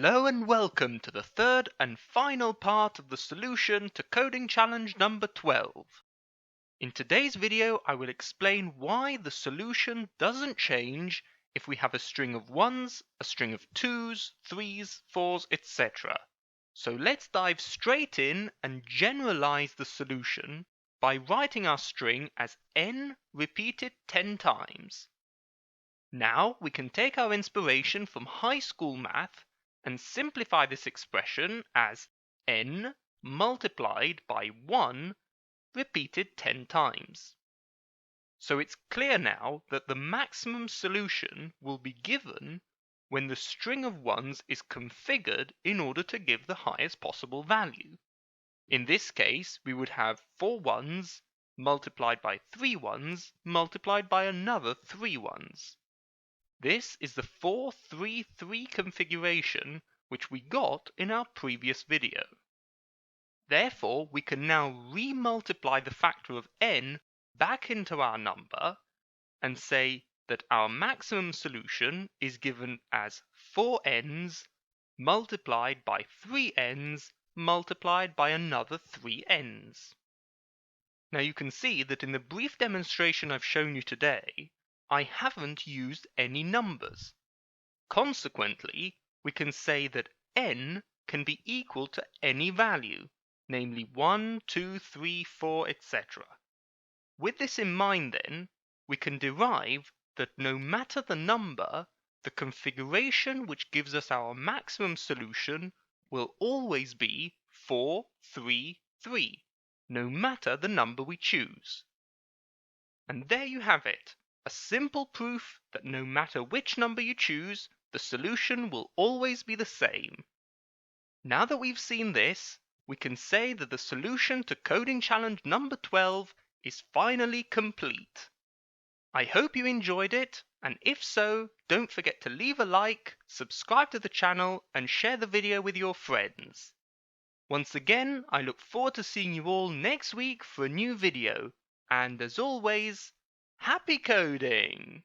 Hello and welcome to the third and final part of the solution to coding challenge number 12. In today's video, I will explain why the solution doesn't change if we have a string of ones, a string of twos, threes, fours, etc. So let's dive straight in and generalize the solution by writing our string as n repeated 10 times. Now we can take our inspiration from high school math and simplify this expression as n multiplied by 1 repeated 10 times. So it's clear now that the maximum solution will be given when the string of ones is configured in order to give the highest possible value. In this case, we would have 4 ones multiplied by 3 ones multiplied by another 3 ones. This is the 4-3-3 configuration which we got in our previous video. Therefore, we can now re-multiply the factor of n back into our number and say that our maximum solution is given as 4n's multiplied by 3n's multiplied by another 3n's. Now you can see that in the brief demonstration I've shown you today, I haven't used any numbers. Consequently, we can say that n can be equal to any value, namely 1, 2, 3, 4, etc. With this in mind then, we can derive that no matter the number, the configuration which gives us our maximum solution will always be 4, 3, 3, no matter the number we choose. And there you have it. A simple proof that no matter which number you choose, the solution will always be the same. Now that we've seen this, we can say that the solution to coding challenge number 12 is finally complete. I hope you enjoyed it, and if so, don't forget to leave a like, subscribe to the channel, and share the video with your friends. Once again, I look forward to seeing you all next week for a new video, and as always, happy coding!